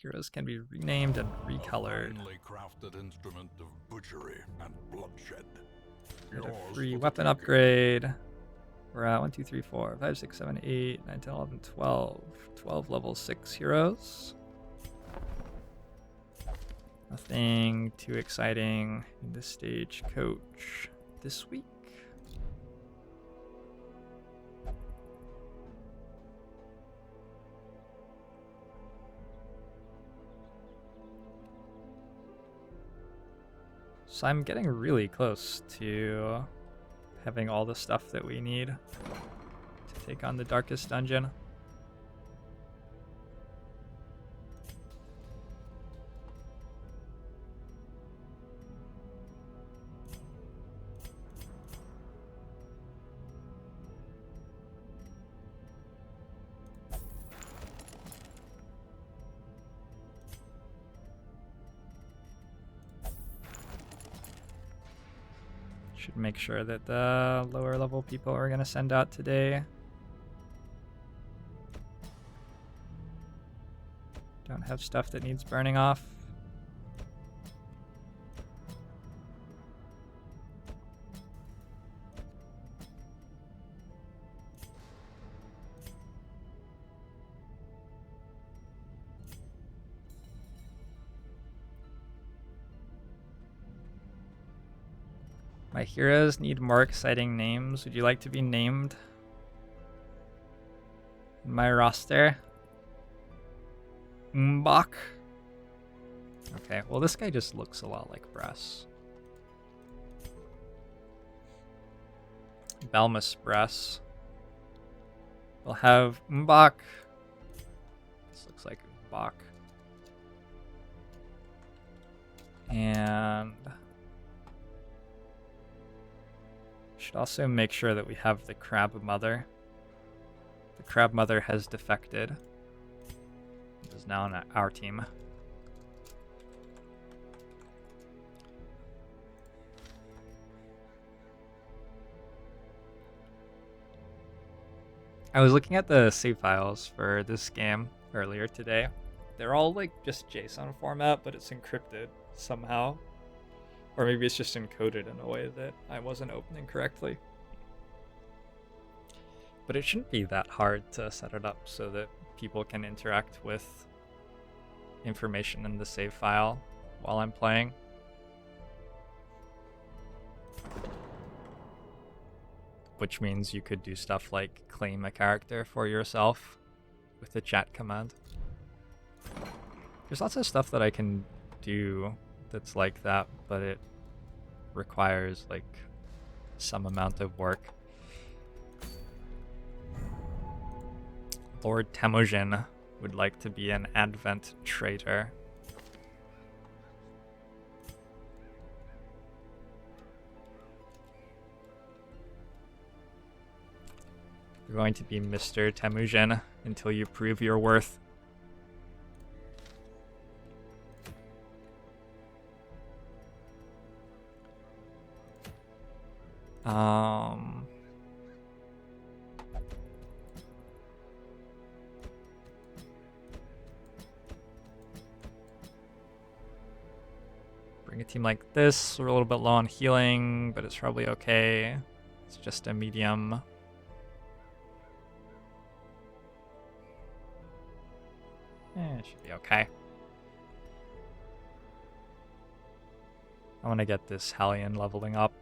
Heroes can be renamed and A recolored. finely crafted instrument of butchery and bloodshed. Get a Yours free for the weapon taking. upgrade. We're at 1, 2, 3, 4, 5, 6, 7, 8, 9, 10, 11, 12. 12 level 6 heroes. Nothing too exciting in the stagecoach this week. So I'm getting really close to having all the stuff that we need to take on the darkest dungeon. Should make sure that the lower level people are going to send out today. Don't have stuff that needs burning off. My heroes need more exciting names. Would you like to be named in my roster? Mbok. Okay, well this guy just looks a lot like Bress. Belmus Bress. We'll have Mbok. This looks like Mbok. And should also make sure that we have the Crab Mother. The Crab Mother has defected. It is now on our team. I was looking at the save files for this game earlier today. They're all like just JSON format, but it's encrypted somehow. Or maybe it's just encoded in a way that I wasn't opening correctly. But it shouldn't be that hard to set it up so that people can interact with information in the save file while I'm playing. Which means you could do stuff like claim a character for yourself with the chat command. There's lots of stuff that I can do that's like that, but it requires like some amount of work. Lord Temujin would like to be an Advent traitor. You're going to be Mr. Temujin until you prove your worth. Bring a team like this. We're a little bit low on healing, but it's probably okay. It's just a medium. It should be okay. I want to get this Hallion leveling up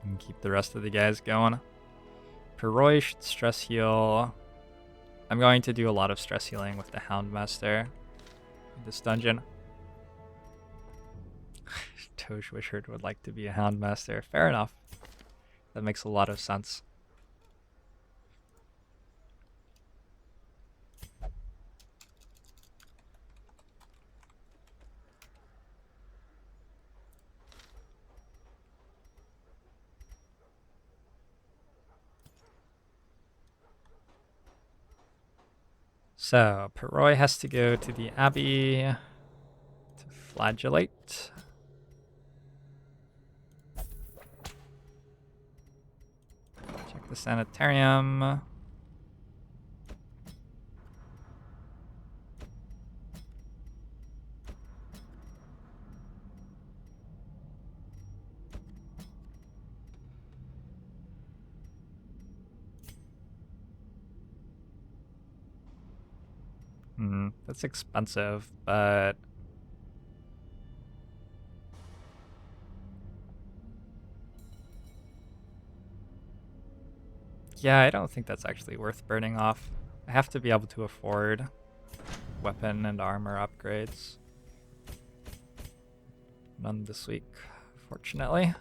and keep the rest of the guys going. Perroy should stress heal. I'm going to do a lot of stress healing with the Houndmaster in this dungeon. Toj Wishard would like to be a Houndmaster. Fair enough. That makes a lot of sense. So, Perroy has to go to the Abbey to flagellate. Check the sanitarium. That's expensive, but yeah, I don't think that's actually worth burning off. I have to be able to afford weapon and armor upgrades. None this week, fortunately.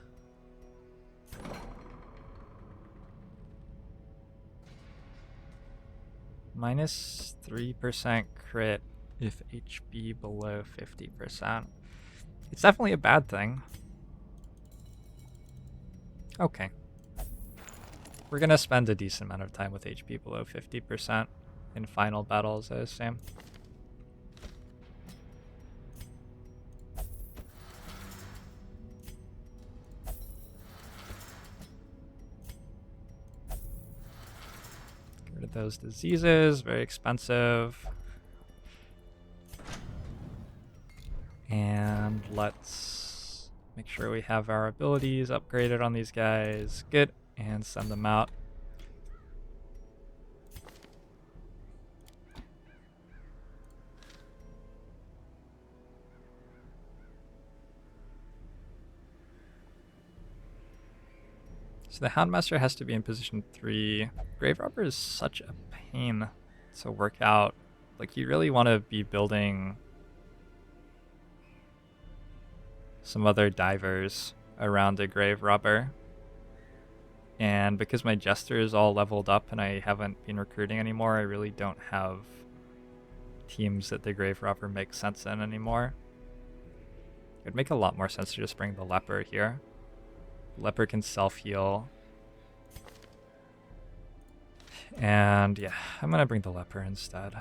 Minus 3% crit if HP below 50%. It's definitely a bad thing. Okay. We're gonna spend a decent amount of time with HP below 50% in final battles, I assume. Get rid of those diseases, very expensive. And let's make sure we have our abilities upgraded on these guys. Good. And send them out. So the Houndmaster has to be in position 3. Grave Robber is such a pain to work out. Like, you really want to be building some other divers around a Grave Robber. And because my Jester is all leveled up and I haven't been recruiting anymore, I really don't have teams that the Grave Robber makes sense in anymore. It would make a lot more sense to just bring the Leper here. Leper can self-heal. And yeah, I'm gonna bring the Leper instead.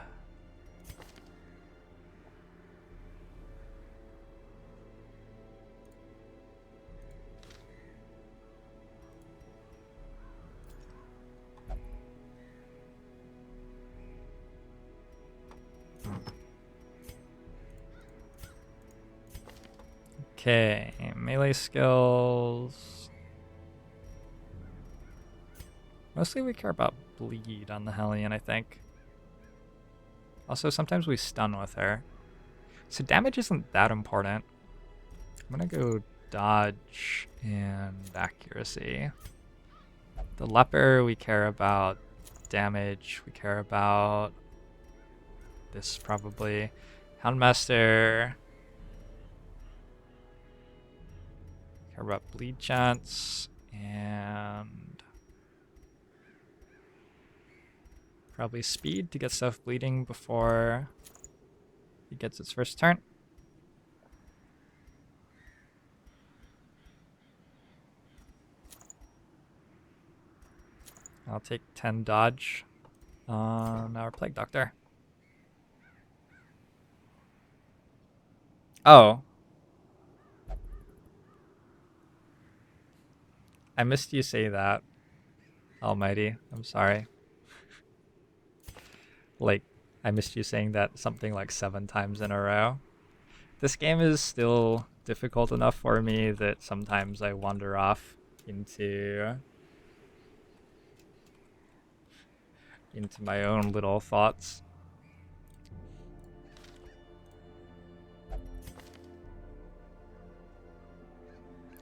Okay, melee skills. Mostly we care about bleed on the Hellion, I think. Also, sometimes we stun with her. So damage isn't that important. I'm gonna go dodge and accuracy. The Leper, we care about damage. We care about this probably. Houndmaster. Care about bleed chance. And probably speed to get stuff bleeding before it gets its first turn. I'll take 10 dodge on our Plague Doctor. Oh. I missed you say that, Almighty. I'm sorry. Like, I missed you saying that something like 7 times in a row. This game is still difficult enough for me that sometimes I wander off into my own little thoughts.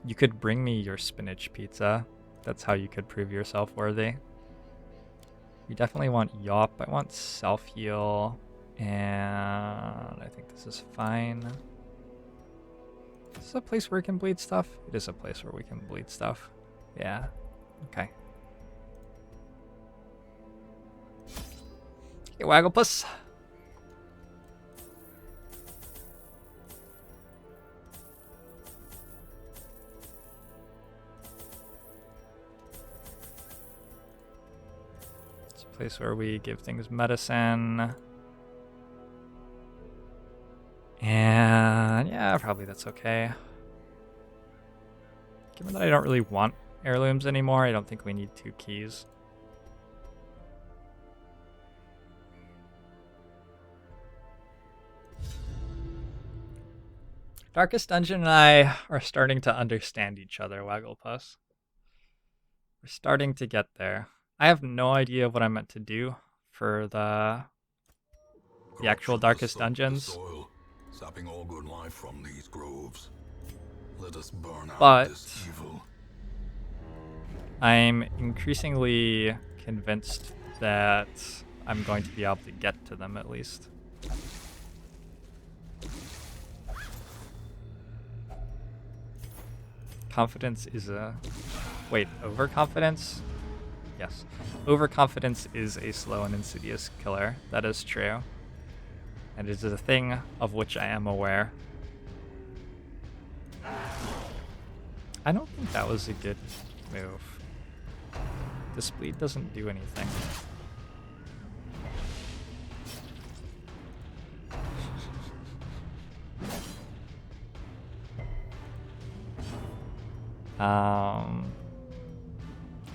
You could bring me your spinach pizza. That's how you could prove yourself worthy. You definitely want Yop. I want self-heal. And I think this is fine. Is this a place where we can bleed stuff? It is a place where we can bleed stuff. Yeah. Okay. Hey, Wagglepuss. It's a place where we give things medicine. And yeah, probably that's okay. Given that I don't really want heirlooms anymore, I don't think we need 2 keys. Darkest Dungeon and I are starting to understand each other, Wagglepuss. We're starting to get there. I have no idea what I'm meant to do for the the actual Corruption darkest has soaked the dungeons. soil, sapping all good life from these groves. Let us burn out But this evil. I'm increasingly convinced that I'm going to be able to get to them at least. Confidence is a... Wait, overconfidence? Yes. Overconfidence is a slow and insidious killer. That is true. And it is a thing of which I am aware. I don't think that was a good move. This bleed doesn't do anything.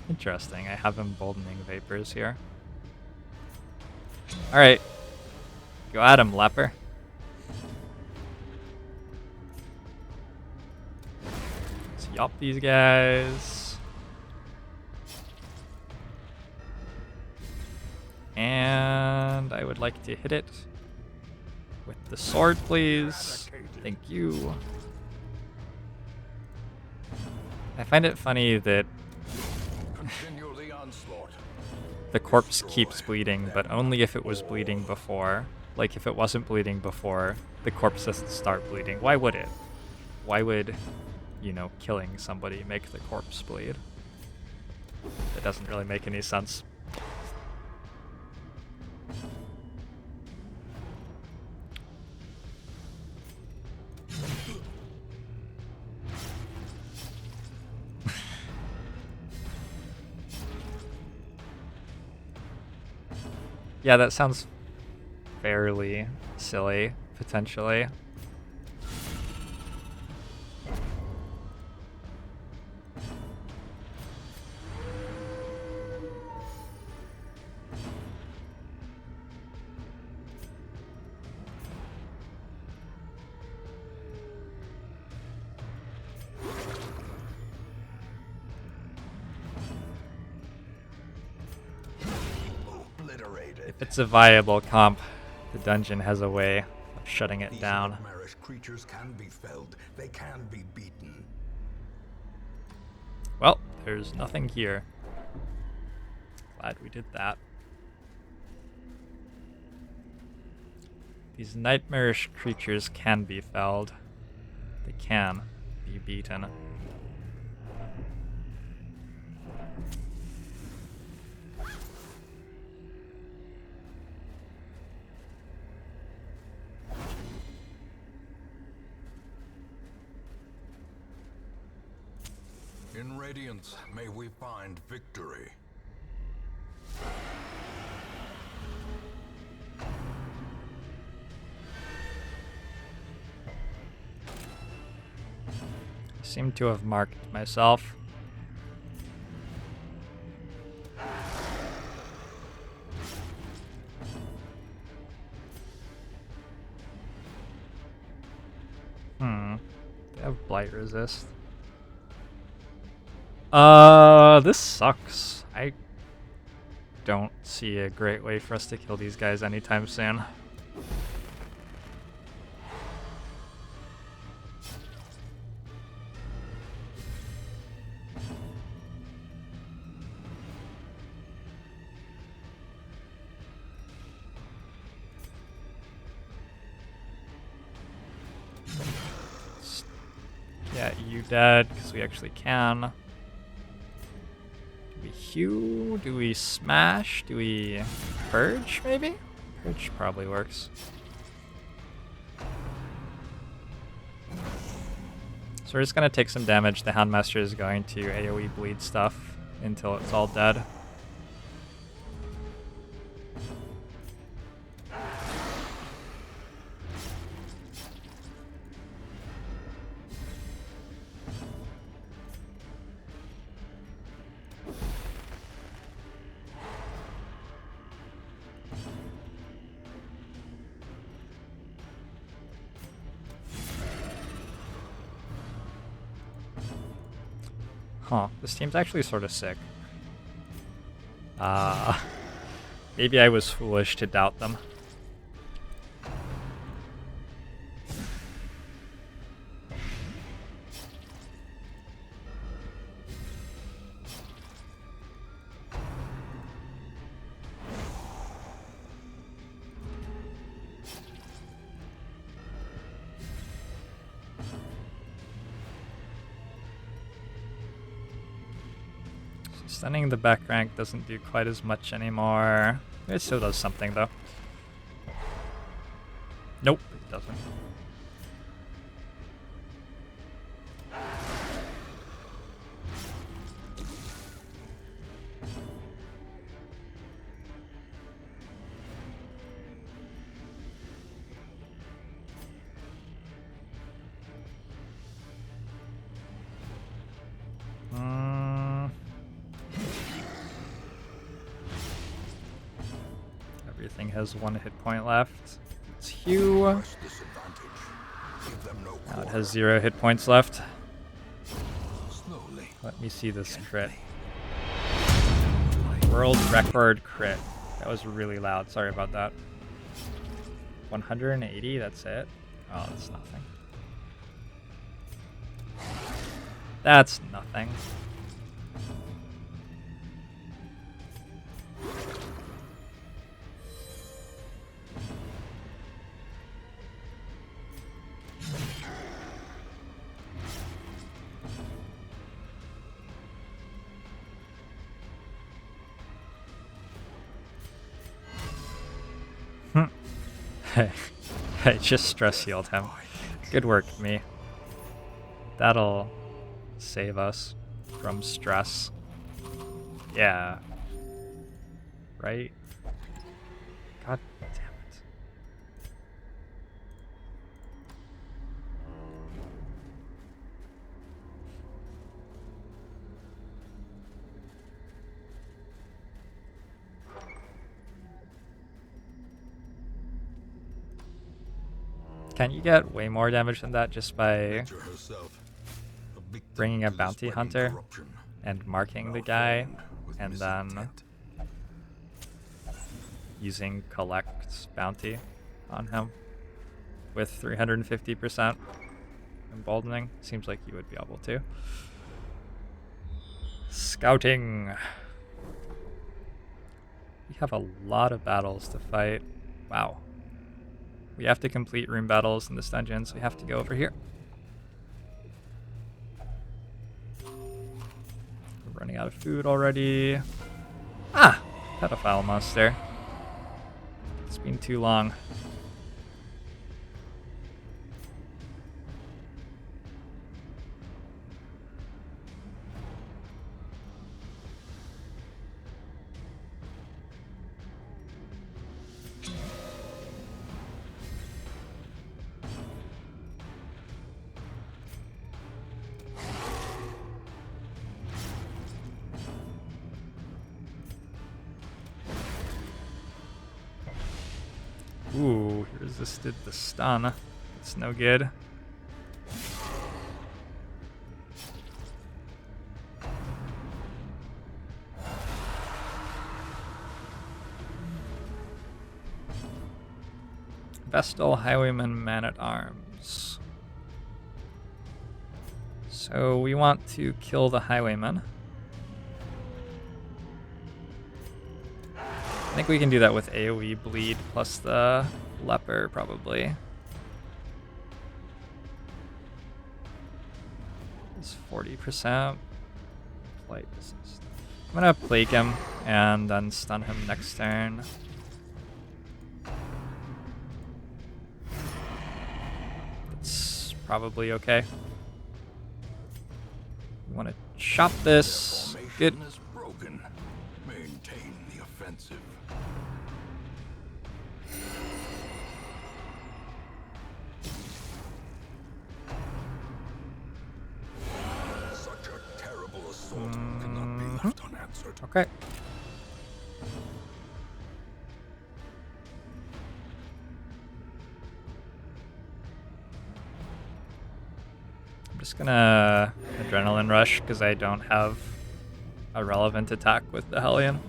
Interesting. I have emboldening vapors here. Alright. Go at him, leper. Let's yop these guys. And I would like to hit it with the sword, please. Thank you. I find it funny that Continue the onslaught. the corpse keeps bleeding, but only if it was bleeding before. Like, if it wasn't bleeding before, the corpse doesn't start bleeding. Why would it? Why would, you know, killing somebody make the corpse bleed? It doesn't really make any sense. Yeah, that sounds fairly silly, potentially. If it's a viable comp, the dungeon has a way of shutting it down. Nightmarish creatures can be felled. They can be beaten. Well, there's nothing here. Glad we did that. These nightmarish creatures can be felled. They can be beaten. In Radiance, may we find victory. I seem to have marked myself. They have blight resist. This sucks. I don't see a great way for us to kill these guys anytime soon. Yeah, you dead, because we actually can. Do we hew? Do we smash? Do we purge, maybe? Purge probably works. So we're just going to take some damage. The Houndmaster is going to AoE bleed stuff until it's all dead. Huh, this team's actually sort of sick. Maybe I was foolish to doubt them. Stunning the back rank doesn't do quite as much anymore. It still does something though. Nope, it doesn't. Everything has 1 hit point left. It's Hugh. Now it has 0 hit points left. Let me see this crit. World record crit. That was really loud. Sorry about that. 180, that's it? Oh, that's nothing. That's nothing. Hey, just stress healed him. Good work, me. That'll save us from stress. Yeah. Right? God damn it. Can't you get way more damage than that just by bringing a bounty hunter and marking the guy and then using collect bounty on him with 350% emboldening? Seems like you would be able to. Scouting. We have a lot of battles to fight. Wow. We have to complete room battles in this dungeon, so we have to go over here. We're running out of food already. Ah! Pedophile monster. It's been too long. Ooh, he resisted the stun. It's no good. Vestal Highwayman Man-at-Arms. So we want to kill the Highwayman. I think we can do that with AoE bleed plus the leper, probably. It's 40%. Flight resist. I'm gonna plague him and then stun him next turn. That's probably okay. We want to chop this. Good. Maintain the offensive. Such a terrible assault cannot be left unanswered. Okay. I'm just gonna adrenaline rush because I don't have a relevant attack with the Hellion.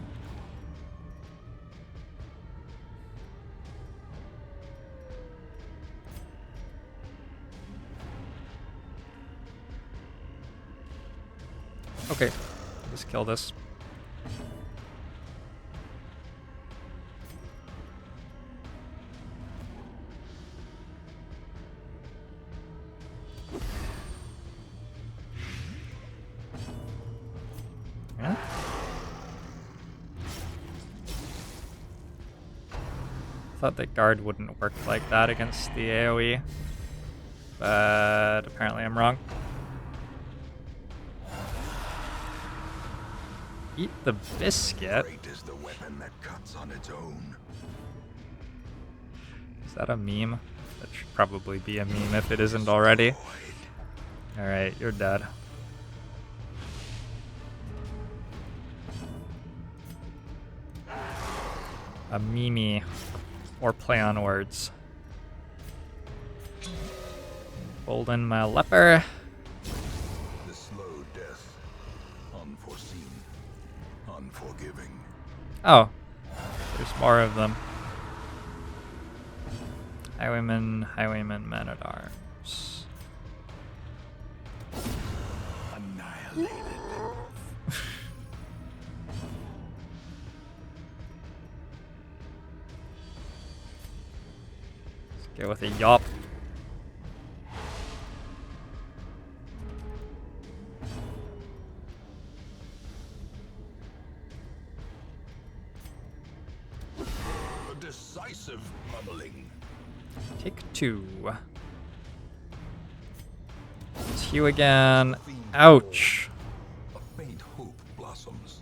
Okay, just kill this. Yeah. thought that guard wouldn't work like that against the AoE, but apparently I'm wrong. Eat the biscuit. Great is the weapon that cuts on its own. Is that a meme? That should probably be a meme if it isn't already. Alright, you're dead. A meme, or play on words. Bolden my leper. The slow death, unforeseen, unforgiving. Oh, there's more of them. Highwayman, man at arms. Annihilated. Let's go with a yop. A decisive pummeling. Take 2. It's Hugh again. Ouch. A faint hope blossoms.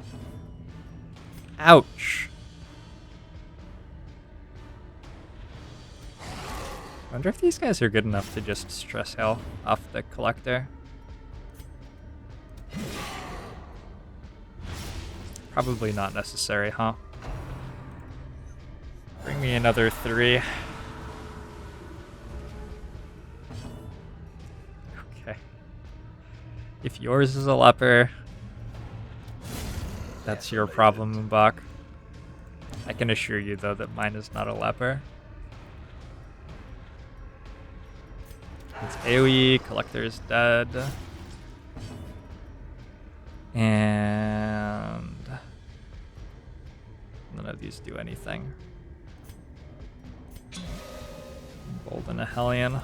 Ouch. I wonder if these guys are good enough to just stress hail off the collector. Probably not necessary, huh? Bring me another 3. Okay. If yours is a leper, that's your problem, Mbak. I can assure you, though, that mine is not a leper. It's AoE, collector is dead. And none of these do anything. Bolden a Hellion.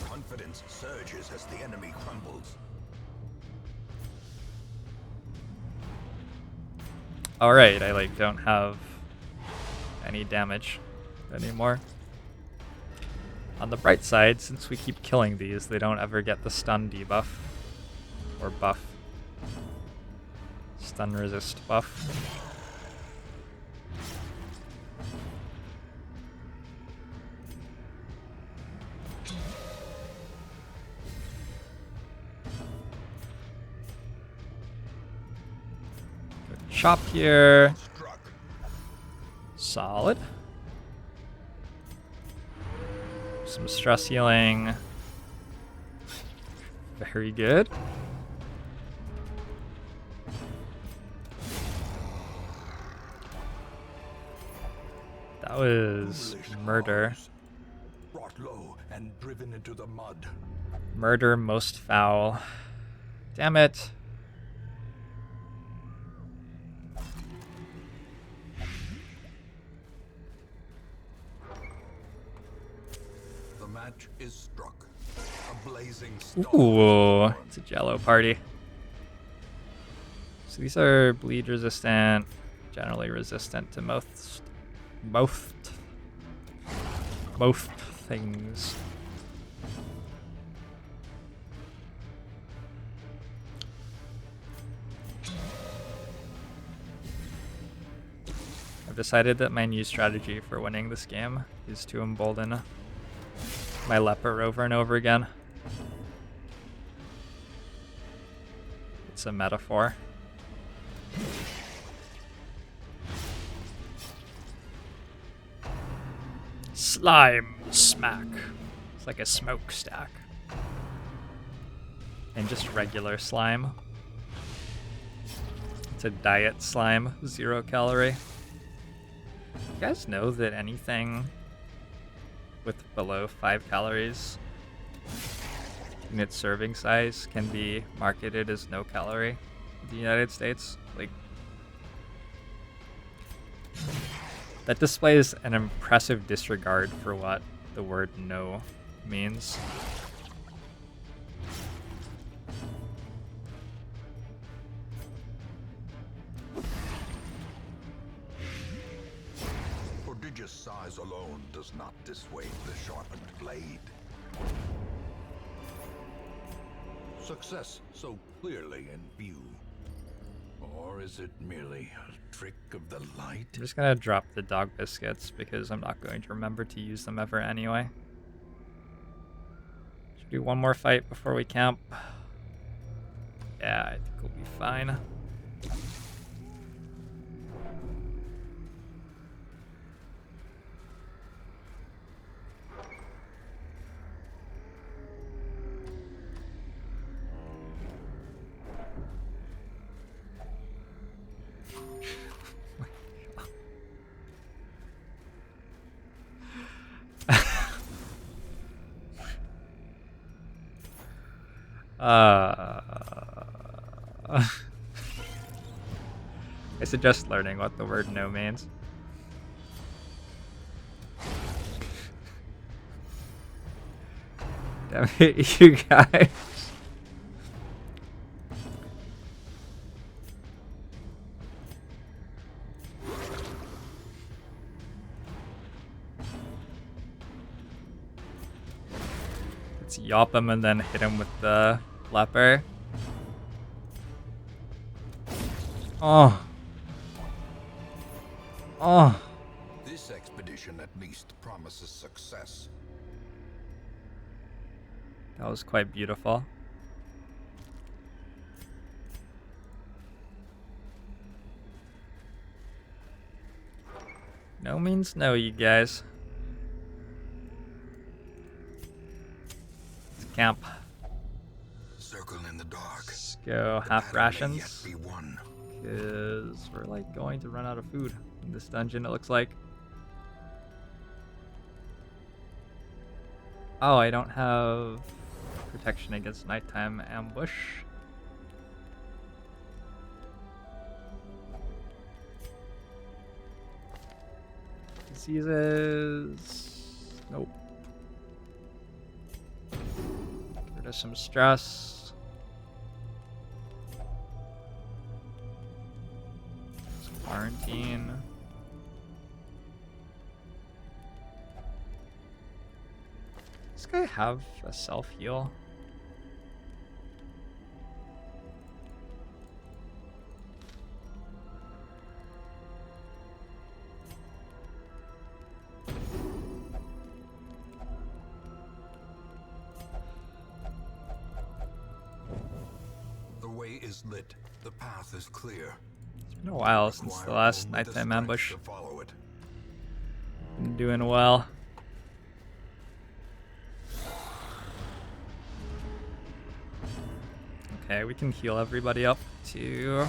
Confidence surges as the enemy crumbles. Alright, I don't have any damage anymore. On the bright side, since we keep killing these, they don't ever get the stun debuff. Or buff. Stun resist buff. Good chop here. Struck. Solid. Some stress healing. Very good. That was murder. Brought low and driven into the mud. Murder most foul. Damn it. The match is struck. A blazing star. Ooh, it's a Jello party. So these are bleed resistant, generally resistant to most things. I've decided that my new strategy for winning this game is to embolden my leper over and over again. It's a metaphor. Slime smack. It's like a smokestack. And just regular slime. It's a diet slime, 0 calorie. You guys know that anything with below 5 calories in its serving size can be marketed as no calorie in the United States? Like, that displays an impressive disregard for what the word no means. prodigious size alone does not dissuade the sharpened blade. Success so clearly in view. Or is it merely a trick of the light? I'm just gonna drop the dog biscuits because I'm not going to remember to use them ever anyway. Should do one more fight before we camp. Yeah, I think we'll be fine. I suggest learning what the word no means. Damn it, you guys. Let's yop him and then hit him with the leper. Oh. Oh. This expedition at least promises success. That was quite beautiful. No means no, you guys. Let's camp. Circle in the dark. Let's go The half battle may rations. yet be won. Because we're like going to run out of food in this dungeon, it looks like. Oh, I don't have protection against nighttime ambush. Diseases. Nope. Get rid of some stress. Some quarantine. Does this guy have a self-heal? The way is lit. The path is clear. It's been a while since the last Require only the nighttime strength ambush. to follow it. Been doing well. Okay, we can heal everybody up to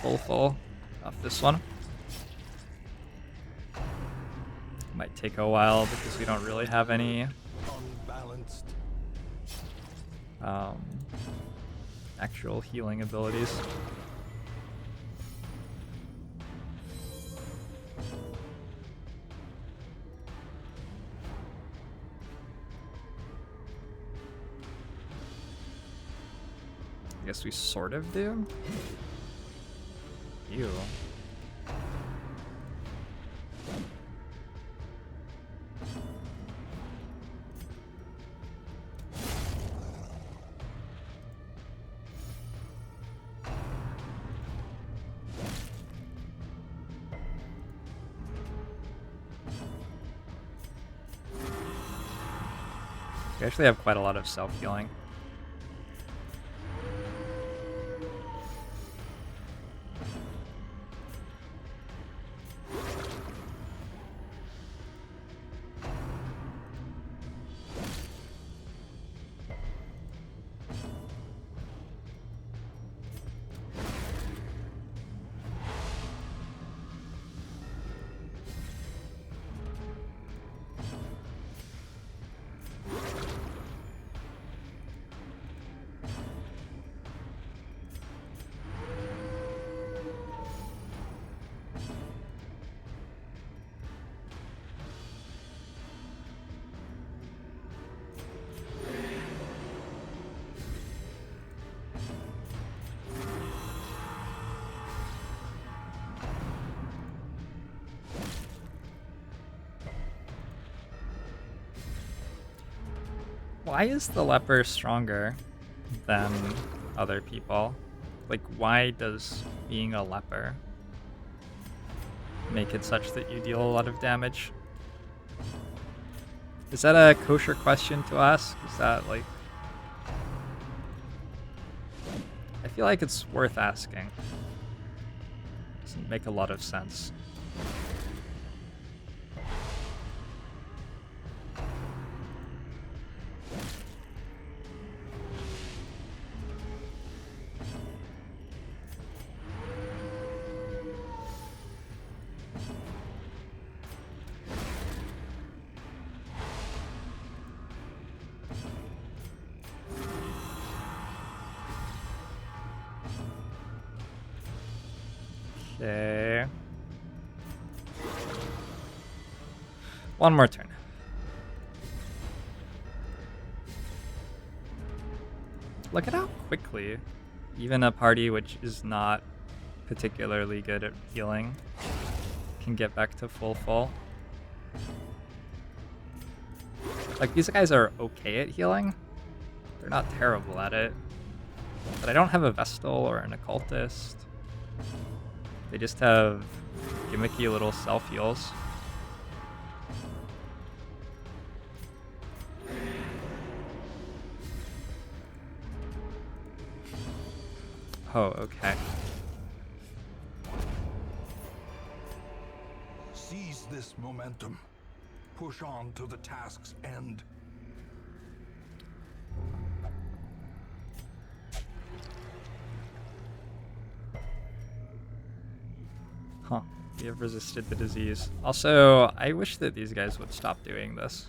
full off this one. Might take a while because we don't really have any Unbalanced. actual healing abilities. I guess we sort of do. Ew. We actually have quite a lot of self-healing. Why is the leper stronger than other people? Like, why does being a leper make it such that you deal a lot of damage? Is that a kosher question to ask? Is that like... I feel like it's worth asking. Doesn't make a lot of sense. Okay. One more turn. Look at how quickly even a party which is not particularly good at healing can get back to full. Like, these guys are okay at healing. They're not terrible at it. But I don't have a Vestal or an Occultist. They just have gimmicky little self-heals. Oh, okay. Seize this momentum. Push on to the task's end. Huh. We have resisted the disease. Also, I wish that these guys would stop doing this.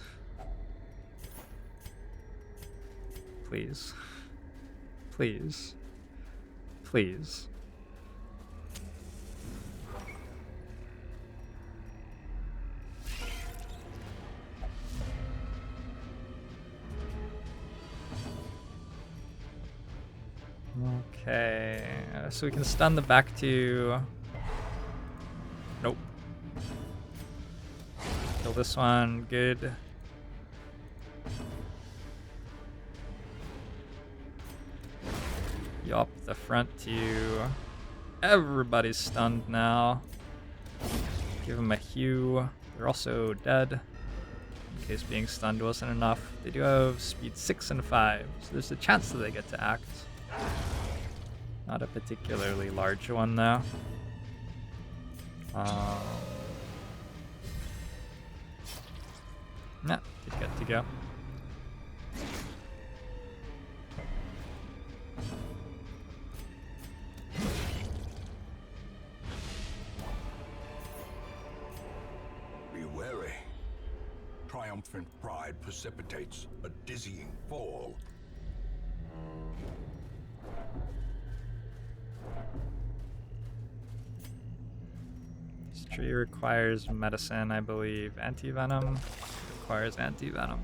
Please. Please. Please. Okay, so we can stun the back two. Nope. Kill this one, good. Yup, the front two. Everybody's stunned now. Give them a hew. They're also dead, in case being stunned wasn't enough. They do have speed 6 and 5, so there's a chance that they get to act. Not a particularly large one, though. Nah, good to go. Be wary. Triumphant pride precipitates a dizzying fall. This tree requires medicine, I believe. Anti-venom requires anti-venom.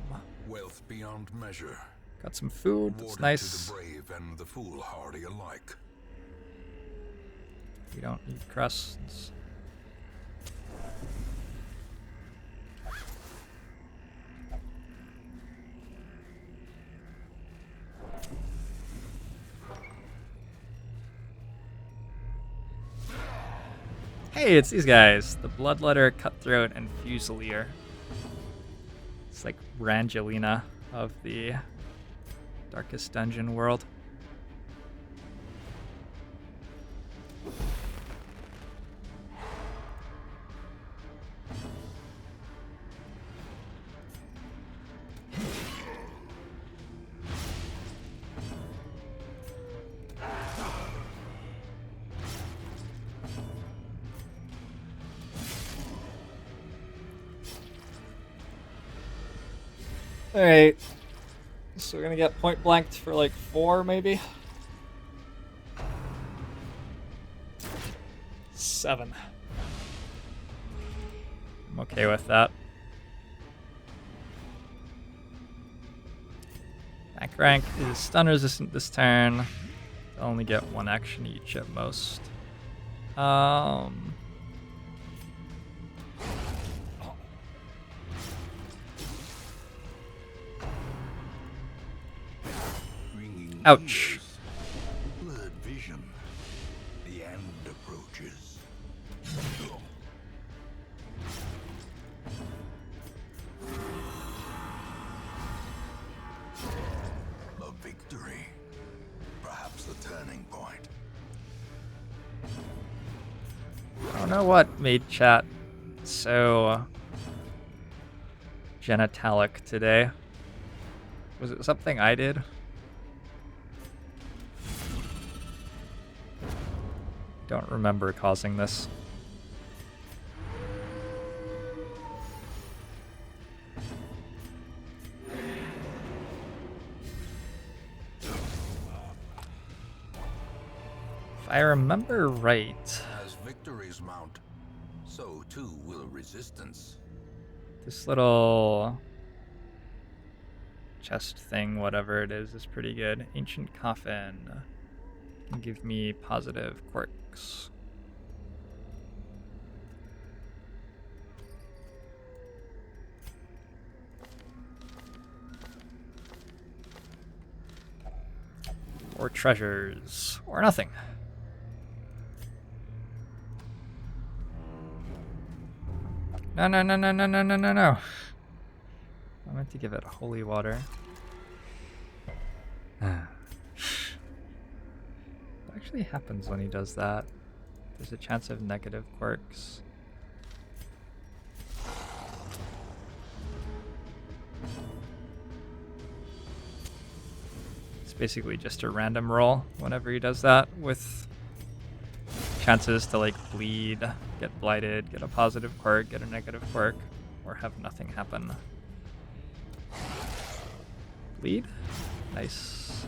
Wealth beyond measure. Got some food, that's Awarded nice. to the brave and the foolhardy alike. We don't need crusts. Hey, it's these guys. The Bloodletter, Cutthroat, and Fusilier. It's like Rangelina of the Darkest Dungeon world. Alright. So we're gonna get point blanked for like 4, maybe? 7. I'm okay with that. Back rank is stun resistant this turn. They'll only get 1 action each at most. Ouch. Blurred vision. The end approaches. A victory. Perhaps the turning point. I don't know what made chat so genitalic today. Was it something I did? Don't remember causing this. If I remember right, As victories mount, so too will resistance. this little chest thing, whatever it is pretty good. Ancient Coffin. Can give me positive quirks. Or treasures. Or nothing. No, no, no, no, no, no, no, no, no. I meant to give it holy water. What actually happens when he does that? There's a chance of negative quirks. It's basically just a random roll whenever he does that, with chances to like bleed, get blighted, get a positive quirk, get a negative quirk, or have nothing happen. Bleed? Nice.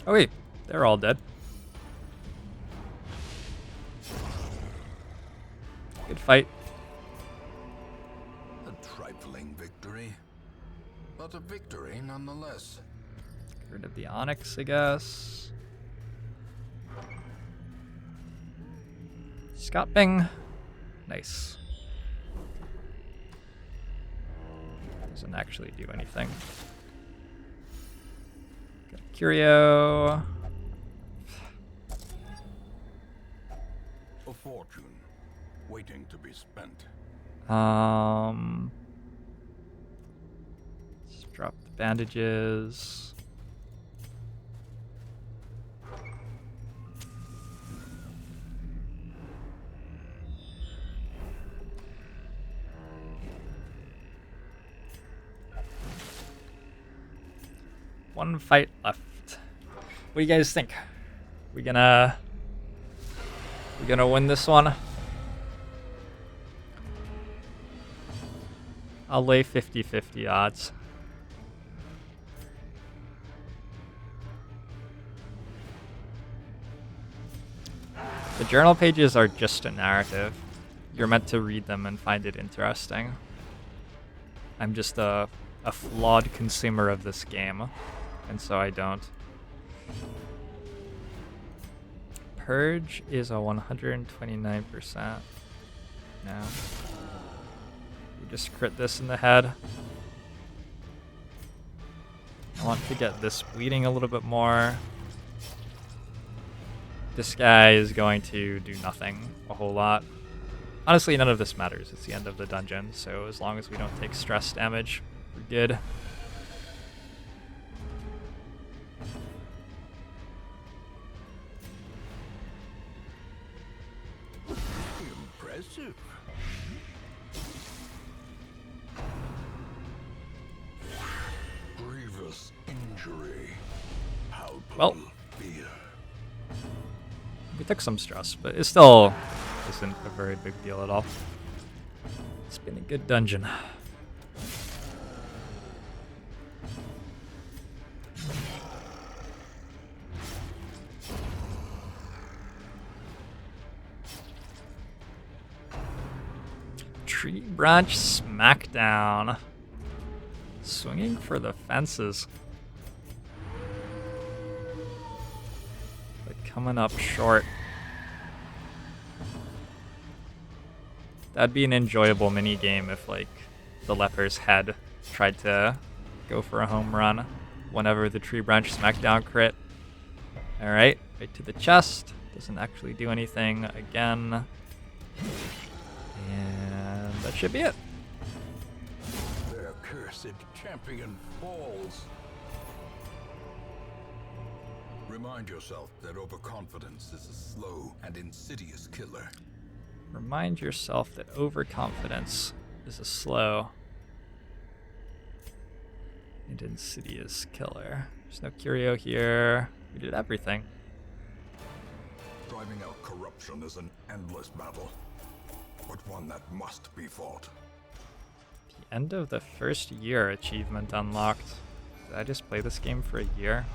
Oh wait, they're all dead. Good fight. A trifling victory, but a victory nonetheless. Get rid of the onyx, I guess. Scott Bing. Nice. Doesn't actually do anything. Got a Curio. A fortune waiting to be spent. Let's drop the bandages. One fight left. What do you guys think? We gonna win this one? I'll lay 50-50 odds. The journal pages are just a narrative. You're meant to read them and find it interesting. I'm just a flawed consumer of this game, and so I don't. Purge is a 129%. No. You just crit this in the head. I want to get this bleeding a little bit more. This guy is going to do nothing a whole lot. Honestly, none of this matters. It's the end of the dungeon, so as long as we don't take stress damage, we're good. Impressive. Grievous injury. Palpable Well. fear. We took some stress, but it still isn't a very big deal at all. It's been a good dungeon. Tree branch smackdown. Swinging for the fences. But coming up short. That'd be an enjoyable mini game if, like, the leper's head tried to go for a home run whenever the tree branch smackdown crit. Alright, right to the chest. Doesn't actually do anything again. And that should be it. Their cursed champion falls. Remind yourself that overconfidence is a slow and insidious killer. Remind yourself that overconfidence is a slow and insidious killer. There's no curio here. We did everything. Driving out corruption is an endless battle, but one that must be fought. The end of the first year achievement unlocked. Did I just play this game for a year?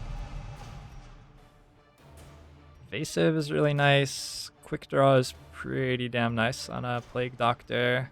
Evasive is really nice. Quick draw is pretty damn nice on a Plague Doctor.